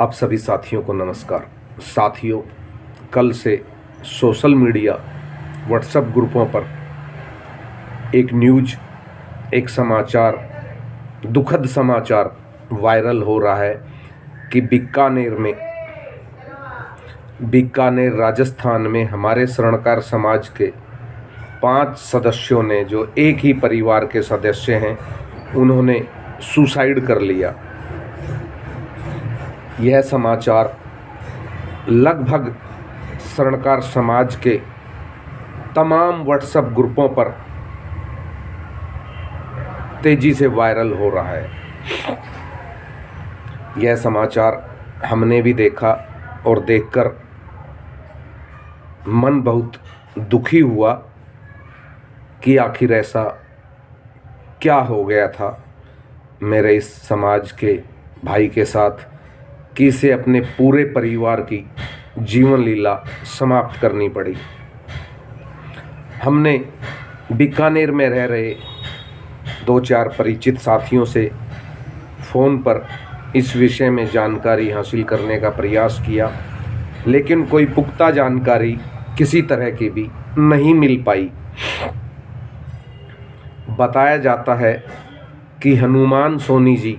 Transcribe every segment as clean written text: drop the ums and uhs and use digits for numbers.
आप सभी साथियों को नमस्कार। साथियों, कल से सोशल मीडिया व्हाट्सएप ग्रुपों पर एक न्यूज़, एक समाचार, दुखद समाचार वायरल हो रहा है कि बीकानेर राजस्थान में हमारे स्वर्णकार समाज के 5 सदस्यों ने, जो एक ही परिवार के सदस्य हैं, उन्होंने सुसाइड कर लिया। यह समाचार लगभग स्वर्णकार समाज के तमाम व्हाट्सएप ग्रुपों पर तेजी से वायरल हो रहा है। यह समाचार हमने भी देखा और देखकर मन बहुत दुखी हुआ कि आखिर ऐसा क्या हो गया था मेरे इस समाज के भाई के साथ कि इसे अपने पूरे परिवार की जीवन लीला समाप्त करनी पड़ी। हमने बीकानेर में रह रहे 2-4 परिचित साथियों से फ़ोन पर इस विषय में जानकारी हासिल करने का प्रयास किया, लेकिन कोई पुख्ता जानकारी किसी तरह की भी नहीं मिल पाई। बताया जाता है कि हनुमान सोनी जी,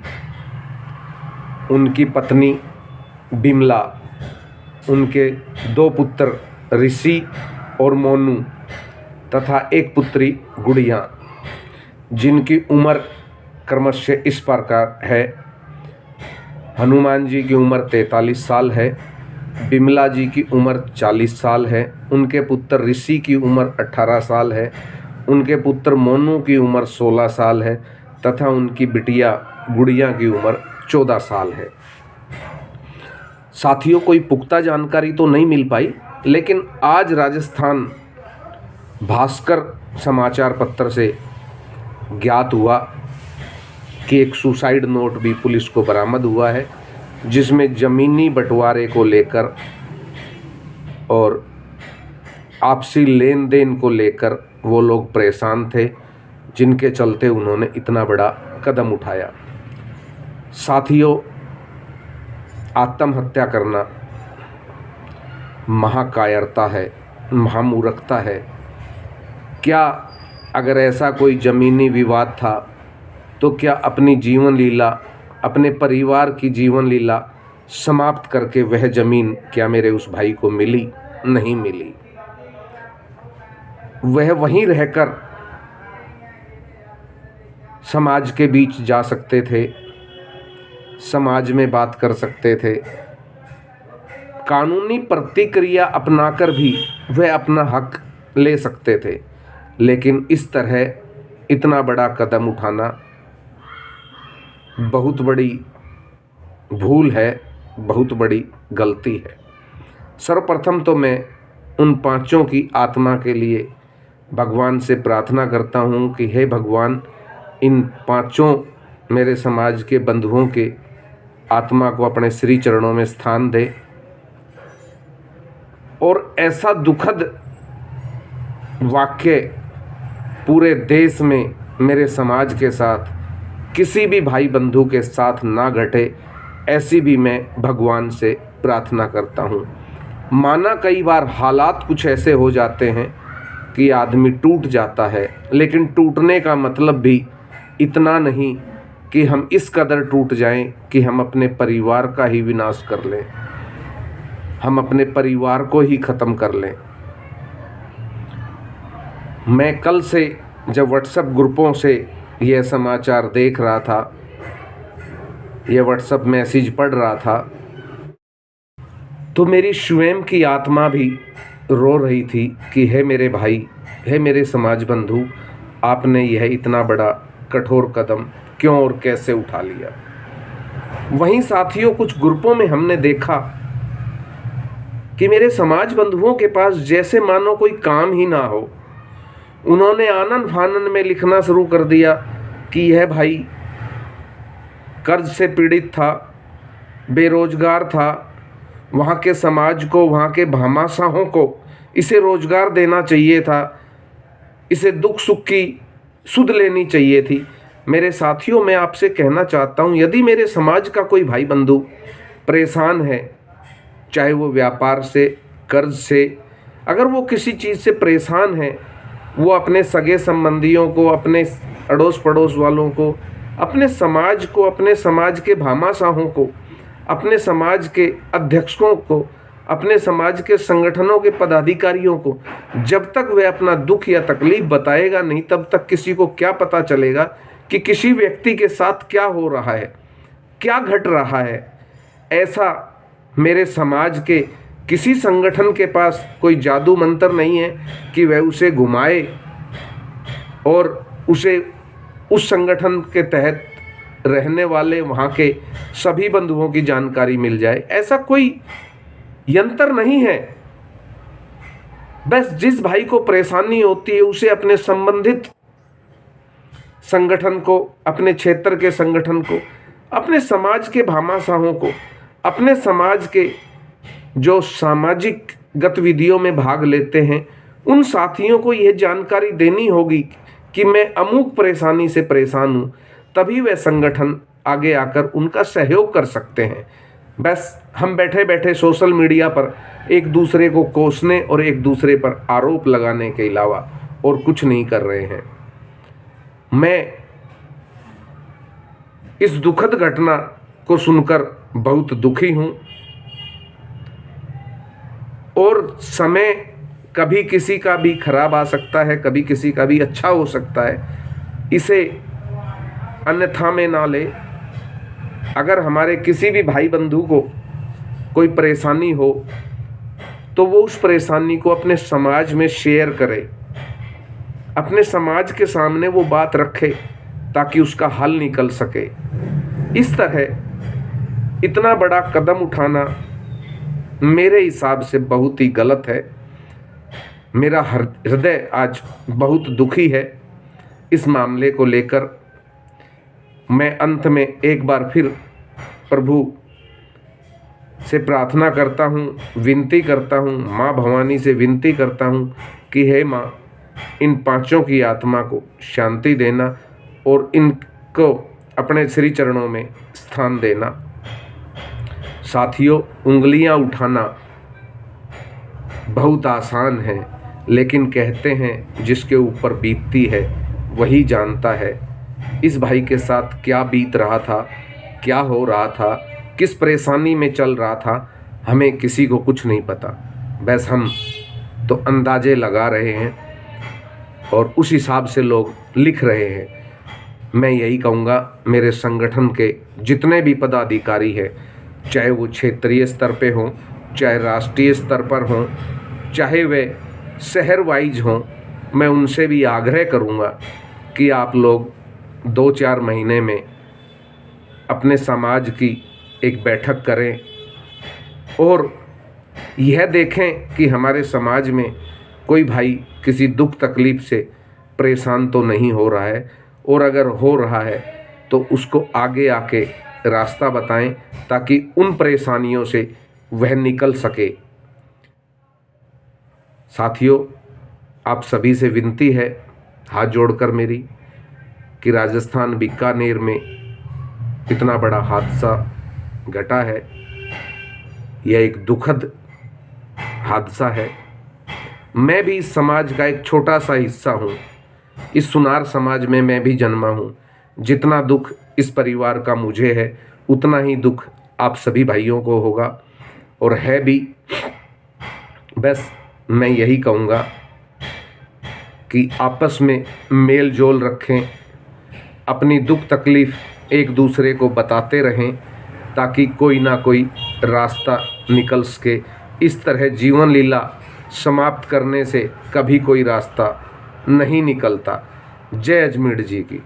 उनकी पत्नी बिमला, उनके 2 पुत्र ऋषि और मोनू तथा एक पुत्री गुड़िया, जिनकी उम्र क्रमशः इस प्रकार है। हनुमान जी की उम्र 43 साल है, बिमला जी की उम्र 40 साल है, उनके पुत्र ऋषि की उम्र 18 साल है, उनके पुत्र मोनू की उम्र 16 साल है तथा उनकी बिटिया गुड़िया की उम्र 14 साल है। साथियों, कोई पुख्ता जानकारी तो नहीं मिल पाई, लेकिन आज राजस्थान भास्कर समाचार पत्र से ज्ञात हुआ कि एक सुसाइड नोट भी पुलिस को बरामद हुआ है, जिसमें ज़मीनी बंटवारे को लेकर और आपसी लेन देन को लेकर वो लोग परेशान थे, जिनके चलते उन्होंने इतना बड़ा कदम उठाया। साथियों, आत्महत्या करना महाकायरता है, महामूर्खता है। क्या अगर ऐसा कोई ज़मीनी विवाद था तो क्या अपनी जीवन लीला, अपने परिवार की जीवन लीला समाप्त करके वह ज़मीन क्या मेरे उस भाई को मिली? नहीं मिली। वह वहीं रहकर समाज के बीच जा सकते थे, समाज में बात कर सकते थे, कानूनी प्रतिक्रिया अपनाकर भी वह अपना हक ले सकते थे, लेकिन इस तरह इतना बड़ा कदम उठाना बहुत बड़ी भूल है, बहुत बड़ी गलती है। सर्वप्रथम तो मैं उन 5 की आत्मा के लिए भगवान से प्रार्थना करता हूँ कि हे भगवान, इन 5 मेरे समाज के बंधुओं के आत्मा को अपने श्री चरणों में स्थान दे और ऐसा दुखद वाक्य पूरे देश में मेरे समाज के साथ किसी भी भाई बंधु के साथ ना घटे, ऐसी भी मैं भगवान से प्रार्थना करता हूँ। माना कई बार हालात कुछ ऐसे हो जाते हैं कि आदमी टूट जाता है, लेकिन टूटने का मतलब भी इतना नहीं कि हम इस कदर टूट जाएं कि हम अपने परिवार का ही विनाश कर लें, हम अपने परिवार को ही ख़त्म कर लें। मैं कल से जब व्हाट्सएप ग्रुपों से यह समाचार देख रहा था, यह व्हाट्सएप मैसेज पढ़ रहा था, तो मेरी स्वयं की आत्मा भी रो रही थी कि हे मेरे भाई, हे मेरे समाज बंधु, आपने यह इतना बड़ा कठोर कदम क्यों और कैसे उठा लिया। वहीं साथियों, कुछ ग्रुपों में हमने देखा कि मेरे समाज बंधुओं के पास जैसे मानो कोई काम ही ना हो। उन्होंने आनन फानन में लिखना शुरू कर दिया कि यह भाई कर्ज से पीड़ित था, बेरोजगार था, वहाँ के समाज को, वहाँ के भामाशाहों को इसे रोजगार देना चाहिए था, इसे दुख सुख की सुध लेनी चाहिए थी। मेरे साथियों, मैं आपसे कहना चाहता हूँ, यदि मेरे समाज का कोई भाई बंधु परेशान है, चाहे वो व्यापार से, कर्ज से, अगर वो किसी चीज़ से परेशान है, वो अपने सगे संबंधियों को, अपने अड़ोस पड़ोस वालों को, अपने समाज को, अपने समाज के भामाशाहों को, अपने समाज के अध्यक्षों को, अपने समाज के संगठनों के पदाधिकारियों को, जब तक वह अपना दुख या तकलीफ बताएगा नहीं, तब तक किसी को क्या पता चलेगा कि किसी व्यक्ति के साथ क्या हो रहा है, क्या घट रहा है। ऐसा मेरे समाज के किसी संगठन के पास कोई जादू मंत्र नहीं है कि वह उसे घुमाए और उसे उस संगठन के तहत रहने वाले वहाँ के सभी बंधुओं की जानकारी मिल जाए। ऐसा कोई यंत्र नहीं है। बस जिस भाई को परेशानी होती है उसे अपने संबंधित संगठन को, अपने क्षेत्र के संगठन को, अपने समाज के भामाशाहों को, अपने समाज के जो सामाजिक गतिविधियों में भाग लेते हैं उन साथियों को यह जानकारी देनी होगी कि मैं अमुक परेशानी से परेशान हूँ, तभी वह संगठन आगे आकर उनका सहयोग कर सकते हैं। बस हम बैठे बैठे सोशल मीडिया पर एक दूसरे को कोसने और एक दूसरे पर आरोप लगाने के अलावा और कुछ नहीं कर रहे हैं। मैं इस दुखद घटना को सुनकर बहुत दुखी हूँ और समय कभी किसी का भी खराब आ सकता है, कभी किसी का भी अच्छा हो सकता है। इसे अन्यथा में ना ले। अगर हमारे किसी भी भाई बंधु को कोई परेशानी हो तो वो उस परेशानी को अपने समाज में शेयर करे, अपने समाज के सामने वो बात रखे ताकि उसका हल निकल सके। इस तरह इतना बड़ा कदम उठाना मेरे हिसाब से बहुत ही गलत है। मेरा हृदय आज बहुत दुखी है इस मामले को लेकर। मैं अंत में एक बार फिर प्रभु से प्रार्थना करता हूँ, विनती करता हूँ, माँ भवानी से विनती करता हूँ कि हे माँ, इन पांचों की आत्मा को शांति देना और इनको अपने श्री चरणों में स्थान देना। साथियों, उंगलियां उठाना बहुत आसान है, लेकिन कहते हैं जिसके ऊपर बीतती है वही जानता है। इस भाई के साथ क्या बीत रहा था, क्या हो रहा था, किस परेशानी में चल रहा था, हमें किसी को कुछ नहीं पता। बस हम तो अंदाजे लगा रहे हैं और उस हिसाब से लोग लिख रहे हैं। मैं यही कहूँगा, मेरे संगठन के जितने भी पदाधिकारी हैं, चाहे वो क्षेत्रीय स्तर पे हों, चाहे राष्ट्रीय स्तर पर हों, चाहे वे शहर वाइज हों, मैं उनसे भी आग्रह करूँगा कि आप लोग 2-4 महीने में अपने समाज की एक बैठक करें और यह देखें कि हमारे समाज में कोई भाई किसी दुख तकलीफ़ से परेशान तो नहीं हो रहा है, और अगर हो रहा है तो उसको आगे आके रास्ता बताएं ताकि उन परेशानियों से वह निकल सके। साथियों, आप सभी से विनती है हाथ जोड़कर मेरी कि राजस्थान बीकानेर में इतना बड़ा हादसा घटा है। यह एक दुखद हादसा है। मैं भी इस समाज का एक छोटा सा हिस्सा हूँ। इस सुनार समाज में मैं भी जन्मा हूँ। जितना दुख इस परिवार का मुझे है, उतना ही दुख आप सभी भाइयों को होगा और है भी। बस मैं यही कहूँगा कि आपस में मेल जोल रखें, अपनी दुख तकलीफ़ एक दूसरे को बताते रहें ताकि कोई ना कोई रास्ता निकल सके। इस तरह जीवन लीला समाप्त करने से कभी कोई रास्ता नहीं निकलता। जय अजमेर जी की।